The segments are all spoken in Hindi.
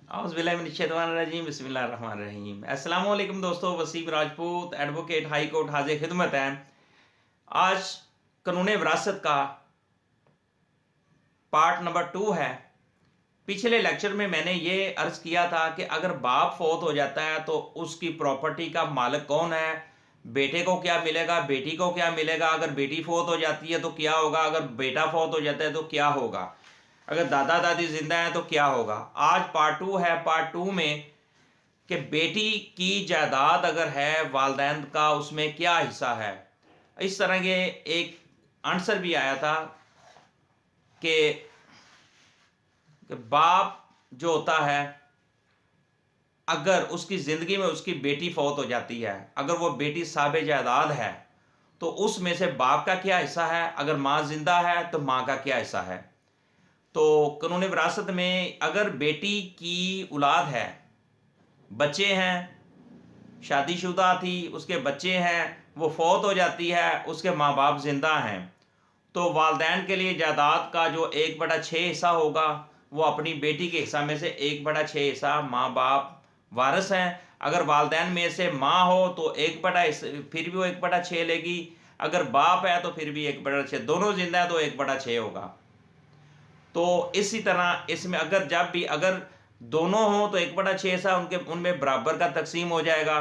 औज़ुबिल्लाहिमिनश्शैतानिर्रजीम बिस्मिल्लाहिर्रहमानिर्रहीम। अस्सलाम वालेकुम दोस्तों, Wasim Rajput advocate high court हाजिर खिदमत है। आज कानून विरासत का पार्ट नंबर 2 है। पिछले लेक्चर में मैंने ये अर्ज किया था कि अगर बाप फौत हो जाता है तो उसकी प्रॉपर्टी का मालिक कौन है, बेटे को क्या मिलेगा, बेटी को क्या मिलेगा, अगर बेटी फौत हो जाती है तो क्या होगा, अगर बेटा फौत हो जाता है तो क्या होगा, अगर दादा दादी जिंदा हैं तो क्या होगा। आज पार्ट 2 है। पार्ट 2 में कि बेटी की जायदाद अगर है वालदैन का उसमें क्या हिस्सा है। इस तरह के एक आंसर भी आया था कि बाप जो होता है अगर उसकी ज़िंदगी में उसकी बेटी फौत हो जाती है, अगर वो बेटी साहिब जायदाद है तो उसमें से बाप का क्या हिस्सा है, अगर माँ जिंदा है तो माँ का क्या हिस्सा है। तो कानून विरासत में अगर बेटी की औलाद है, बच्चे हैं, शादीशुदा थी, उसके बच्चे हैं, वो फौत हो जाती है, उसके माँ बाप जिंदा हैं, तो वालदैन के लिए जायदाद का जो 1/6 हिस्सा होगा वो अपनी बेटी के हिस्सा में से 1/6 हिस्सा माँ बाप वारिस हैं। अगर वालदैन में से माँ हो तो फिर भी वो 1/6 लेगी, अगर बाप है तो फिर भी 1/6, दोनों जिंदा है तो 1/6 होगा। तो इसी तरह इसमें अगर दोनों हो तो 1/6 हिस्सा उनमें बराबर का तकसीम हो जाएगा।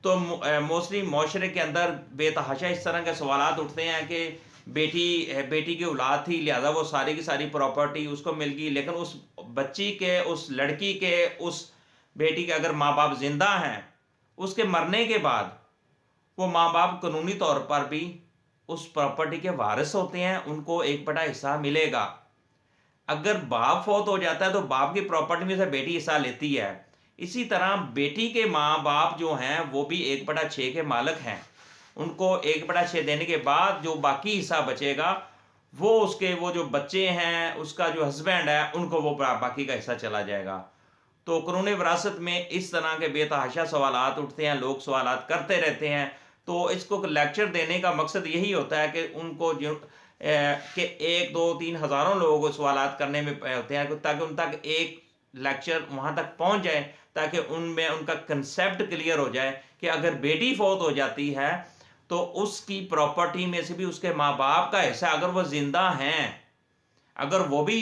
तो मोस्टली माशरे के अंदर बेतहाशा इस तरह के सवाल उठते हैं कि बेटी की औलाद थी, लिहाजा वो सारी की सारी प्रॉपर्टी उसको मिल गई, लेकिन उस बच्ची के, उस लड़की के, उस बेटी के अगर माँ बाप जिंदा हैं, उसके मरने के बाद वो माँ बाप कानूनी तौर पर भी उस प्रॉपर्टी के वारिस होते हैं, उनको 1/6 हिस्सा मिलेगा। अगर बाप फौत हो जाता है तो बाप की प्रॉपर्टी में से बेटी हिस्सा लेती है। इसी तरह बेटी के माँ बाप जो हैं वो भी 1/6 के मालिक हैं, उनको 1/6 देने के बाद जो बाकी हिस्सा बचेगा वो जो बच्चे हैं, उसका जो हस्बैंड है, उनको वो बाकी का हिस्सा चला जाएगा। तो कानून विरासत में इस तरह के बेतहाशा सवालात उठते हैं, लोग सवालात करते रहते हैं। तो इसको लेक्चर देने का मकसद यही होता है कि उनको जो कि 1 2 3 हज़ारों लोग सवालात करने में होते हैं, ताकि उन तक एक लेक्चर वहाँ तक पहुँच जाए, ताकि उनमें उनका कंसेप्ट क्लियर हो जाए कि अगर बेटी फौत हो जाती है तो उसकी प्रॉपर्टी में से भी उसके माँ बाप का हिस्सा, अगर वो जिंदा हैं, अगर वो भी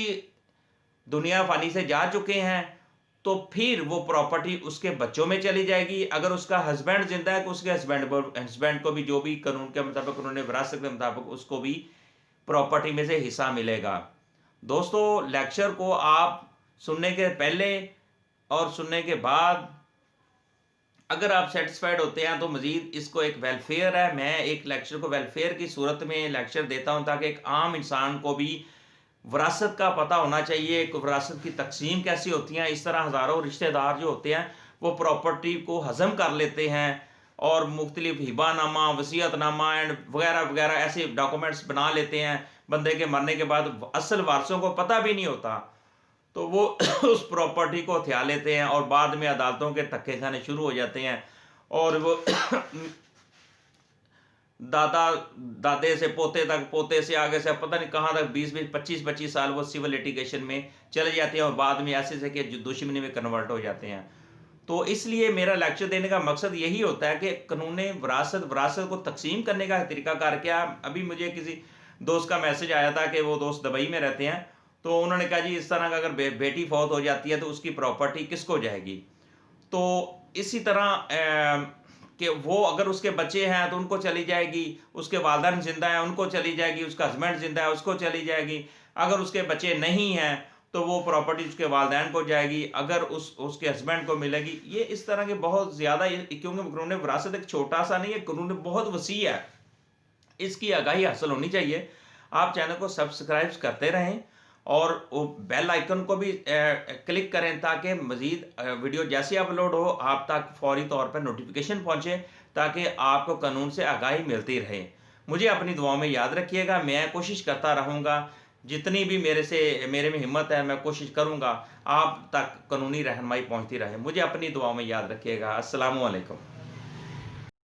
दुनिया फानी से जा चुके हैं, तो फिर वो प्रॉपर्टी उसके बच्चों में चली जाएगी। अगर उसका हस्बैंड जिंदा है तो उसके हस्बैंड को भी जो भी कानून के मुताबिक, उन्होंने विरासत के मुताबिक उसको भी प्रॉपर्टी में से हिस्सा मिलेगा। दोस्तों, लेक्चर को आप सुनने के पहले और सुनने के बाद अगर आप सेटिस्फाइड होते हैं तो मजीद इसको एक वेलफेयर है, मैं एक लेक्चर को वेलफेयर की सूरत में लेक्चर देता हूं, ताकि एक आम इंसान को भी विरासत का पता होना चाहिए, विरासत की तकसीम कैसी होती है। इस तरह हज़ारों रिश्तेदार जो होते हैं वो प्रॉपर्टी को हजम कर लेते हैं और मुख्तलिफ हिबानामा, वसीयतनामा एंड वगैरह वगैरह ऐसे डॉक्यूमेंट्स बना लेते हैं। बंदे के मरने के बाद असल वारसों को पता भी नहीं होता, तो वो उस प्रॉपर्टी को हथिया लेते हैं और बाद में अदालतों के धक्के खाने शुरू हो जाते हैं, और वो दादे से पोते तक, पोते से आगे से पता नहीं कहाँ तक 20-20, 25-25 साल वो सिविल लिटिगेशन में चले जाते हैं और बाद में ऐसे से कि दुश्मनी में कन्वर्ट हो जाते हैं। तो इसलिए मेरा लेक्चर देने का मकसद यही होता है कि कानून विरासत को तकसीम करने का तरीक़ाकार क्या। अभी मुझे किसी दोस्त का मैसेज आया था कि वो दोस्त दुबई में रहते हैं, तो उन्होंने कहा जी इस तरह का अगर बेटी फौत हो जाती है तो उसकी प्रॉपर्टी किसको जाएगी। तो इसी तरह कि वो अगर उसके बच्चे हैं तो उनको चली जाएगी, उसके वालिदैन जिंदा हैं उनको चली जाएगी, उसका हस्बैंड जिंदा है उसको चली जाएगी। अगर उसके बच्चे नहीं हैं तो वो प्रॉपर्टी उसके वालिदैन को जाएगी, अगर उसके हस्बैंड को मिलेगी। ये इस तरह के बहुत ज़्यादा, क्योंकि कानून विरासत एक छोटा सा नहीं है, कानून बहुत वसी है, इसकी आगाही हासिल होनी चाहिए। आप चैनल को सब्सक्राइब करते रहें और वो बेल आइकन को भी क्लिक करें, ताकि मज़ीद वीडियो जैसे अपलोड हो आप तक फौरी तौर पर नोटिफिकेशन पहुँचे, ताकि आपको कानून से आगाही मिलती रहे। मुझे अपनी दुआओं में याद रखिएगा। मैं कोशिश करता रहूँगा, जितनी भी मेरे में हिम्मत है मैं कोशिश करूँगा आप तक कानूनी रहनुमाई पहुँचती रहे। मुझे अपनी दुआओं में याद रखिएगा। अस्सलामु अलैकुम।